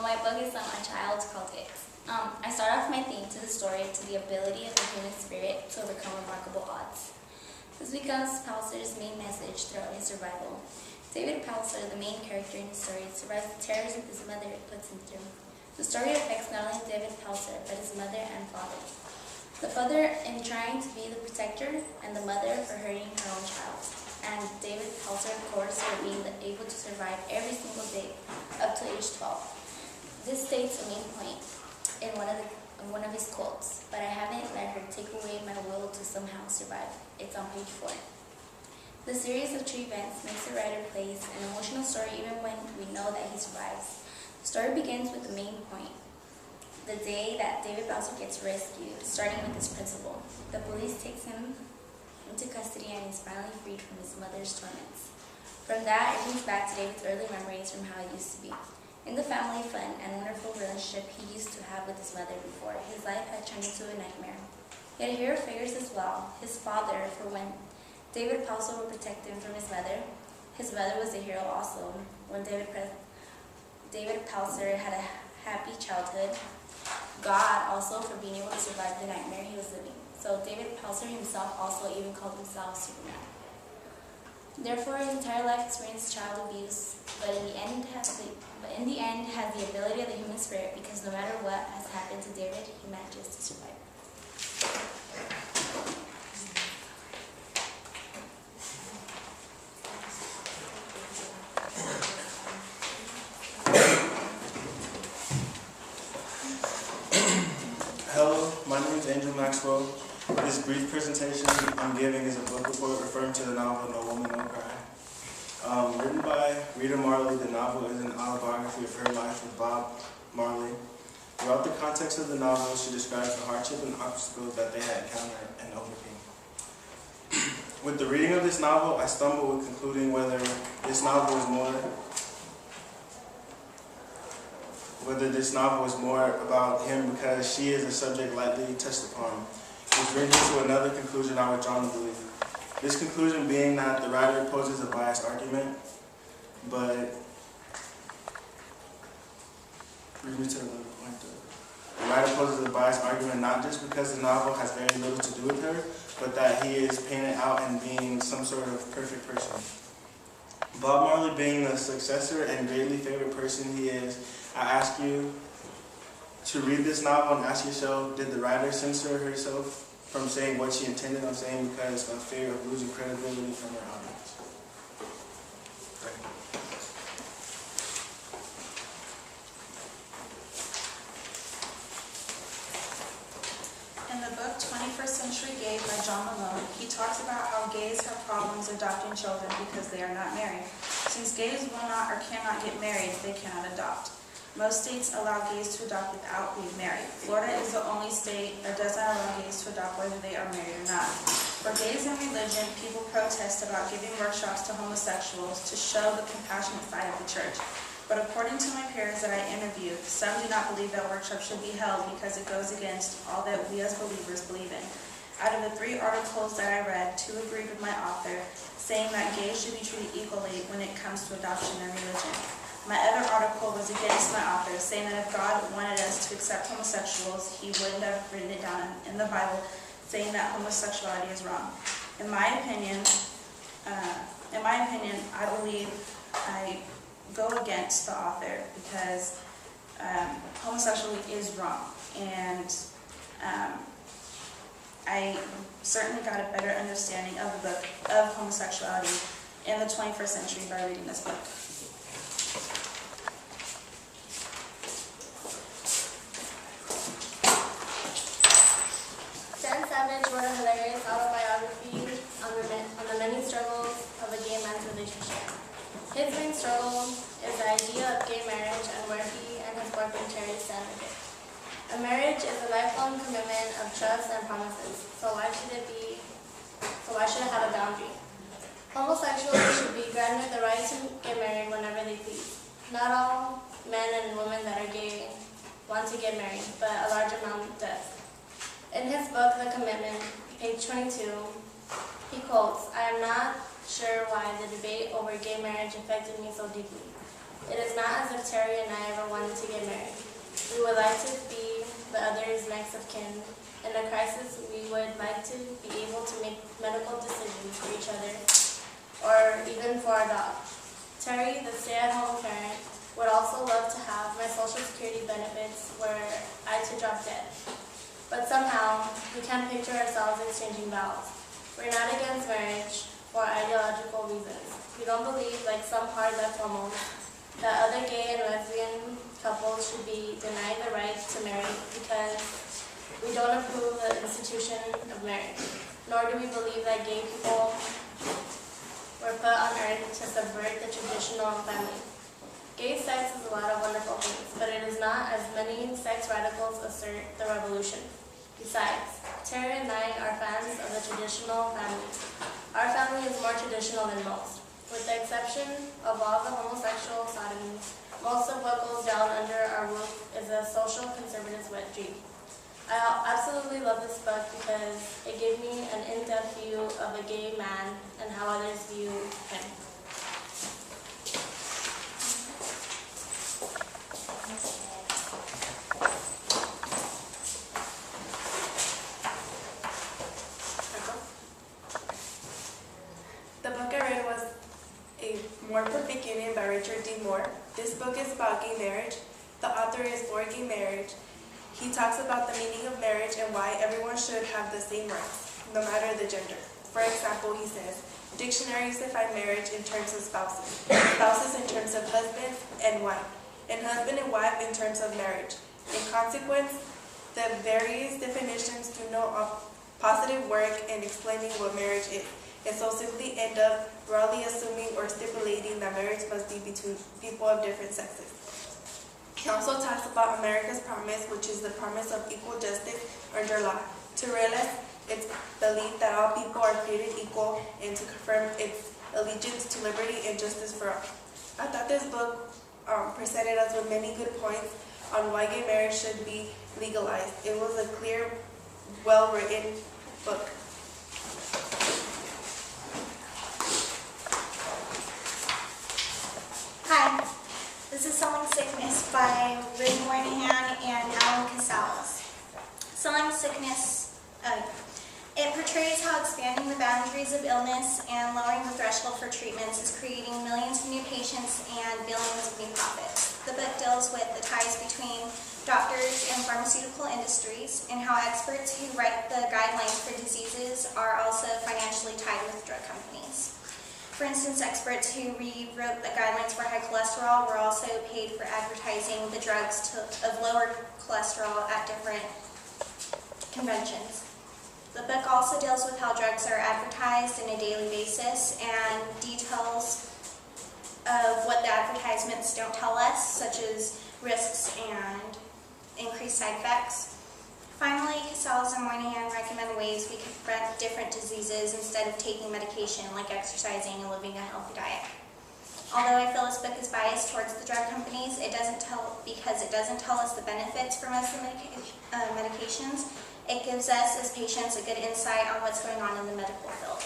my book is on a child called X. I start off my theme to the story to the ability of the human spirit to overcome remarkable odds. This becomes Palliser's main message throughout his survival. David Palliser, the main character in the story, survives the terrors that his mother puts him through. The story affects not only David Palliser, but his mother and father. The father in trying to be the protector, and the mother for hurting her own child. And David Palliser, of course, for being able to survive every single day up to age 12. This states a main point in one of his quotes, but I haven't let her take away my will to somehow survive. It's on page 4. The series of true events makes the writer place an emotional story even when we know that he survives. The story begins with the main point, the day that David Palliser gets rescued, starting with his principal. The police takes him into custody and he's finally freed from his mother's torments. From that, it brings back to David's early memories from how it used to be. In the family fun and wonderful relationship he used to have with his mother before, his life had turned into a nightmare. Yet here figures as well, his father, for when David Palliser would protect him from his mother was a hero also. When David Palliser had a happy childhood, God also for being able to survive the nightmare he was living. So David Palliser himself also even called himself Superman. Therefore, his entire life experienced child abuse, but in the end has the ability of the human spirit, because no matter what has happened to David, he manages to survive. Hello, my name is Maxwell. This brief presentation I'm giving is a book report referring to the novel No Woman, No Cry. Written by Rita Marley, the novel is an autobiography of her life with Bob Marley. Throughout the context of the novel, she describes the hardship and obstacles that they had encountered and overcame. With the reading of this novel, I stumbled with concluding whether this novel is more about him because she is a subject lightly touched upon, which brings me to another conclusion I was drawn to believe. This conclusion being that the writer poses a biased argument, but brings me to another point. The writer poses a biased argument not just because the novel has very little to do with her, but that he is painted out in being some sort of perfect person. Bob Marley being the successor and greatly favorite person he is, I ask you to read this novel and ask yourself, did the writer censor herself from saying what she intended on saying because of fear of losing credibility from her audience? In the book 21st Century Gay by John Malone, he talks about how gays have problems adopting children because they are not married. Since gays will not or cannot get married, they cannot adopt. Most states allow gays to adopt without being married. Florida is the only state that does not allow gays to adopt whether they are married or not. For gays in religion, people protest about giving workshops to homosexuals to show the compassionate side of the church. But according to my peers that I interviewed, some do not believe that workshops should be held because it goes against all that we as believers believe in. Out of the 3 articles that I read, 2 agreed with my author, saying that gays should be treated equally when it comes to adoption and religion. My other article was against my author, saying that if God wanted us to accept homosexuals, he wouldn't have written it down in the Bible, saying that homosexuality is wrong. In my opinion, I believe I go against the author because homosexuality is wrong, and I certainly got a better understanding of the book of homosexuality in the 21st century by reading this book. Wrote a hilarious autobiography on the many struggles of a gay man's relationship. His main struggle is the idea of gay marriage and where he and his boyfriend Terry stand with it. A marriage is a lifelong commitment of trust and promises, so why should it have a boundary? Homosexuals should be granted the right to get married whenever they please. Not all men and women that are gay want to get married, but a large amount does. In his book, The Commitment, page 22, he quotes, "I am not sure why the debate over gay marriage affected me so deeply. It is not as if Terry and I ever wanted to get married. of kin. In a crisis, we would like to be able to make medical decisions for each other, or even for our dog. Terry, the stay-at-home parent, would also love to have my Social Security benefits were I to drop dead. But somehow, we can't picture ourselves exchanging vows. We're not against marriage for ideological reasons. We don't believe, like some hard-left homos, that other gay and lesbian couples should be denied the right to marry because we don't approve the institution of marriage. Nor do we believe that gay people were put on earth to subvert the traditional family. Gay sex is a lot of wonderful things, but it is not as many sex radicals assert the revolution. Besides, Terry and I are fans of the traditional family. Our family is more traditional than most. With the exception of all the homosexual sodomy, most of what goes down under our roof is a social conservative's wet dream. I absolutely love this book because it gave me an in-depth view of a gay man and how others view him. The book I read was A More Perfect Union by Richard D. Moore. This book is about gay marriage. The author is for gay marriage. He talks about the meaning of marriage and why everyone should have the same rights, no matter the gender. For example, he says, dictionaries define marriage in terms of spouses, spouses in terms of husband and wife, and husband and wife in terms of marriage. In consequence, the various definitions do no positive work in explaining what marriage is, and so simply end up broadly assuming or stipulating that marriage must be between people of different sexes. He also talks about America's promise, which is the promise of equal justice under law, to realize its belief that all people are created equal and to confirm its allegiance to liberty and justice for all. I thought this book presented us with many good points on why gay marriage should be legalized. It was a clear, well-written book. Hi, this is Selling Sickness by Rita Marley and Anel. Selling Sickness, it portrays how expanding the boundaries of illness and lowering the threshold for treatments is creating millions of new patients and billions of new profits. The book deals with the ties between doctors and pharmaceutical industries and how experts who write the guidelines for diseases are also financially tied with drug companies. For instance, experts who rewrote the guidelines for high cholesterol were also paid for advertising the drugs of lower cholesterol at different conventions. The book also deals with how drugs are advertised on a daily basis and details of what the advertisements don't tell us, such as risks and increased side effects. Finally, Casales and Moynihan recommend ways we can prevent different diseases instead of taking medication, like exercising and living a healthy diet. Although I feel this book is biased towards the drug companies, because it doesn't tell us the benefits for most of the medications. It gives us as patients a good insight on what's going on in the medical field.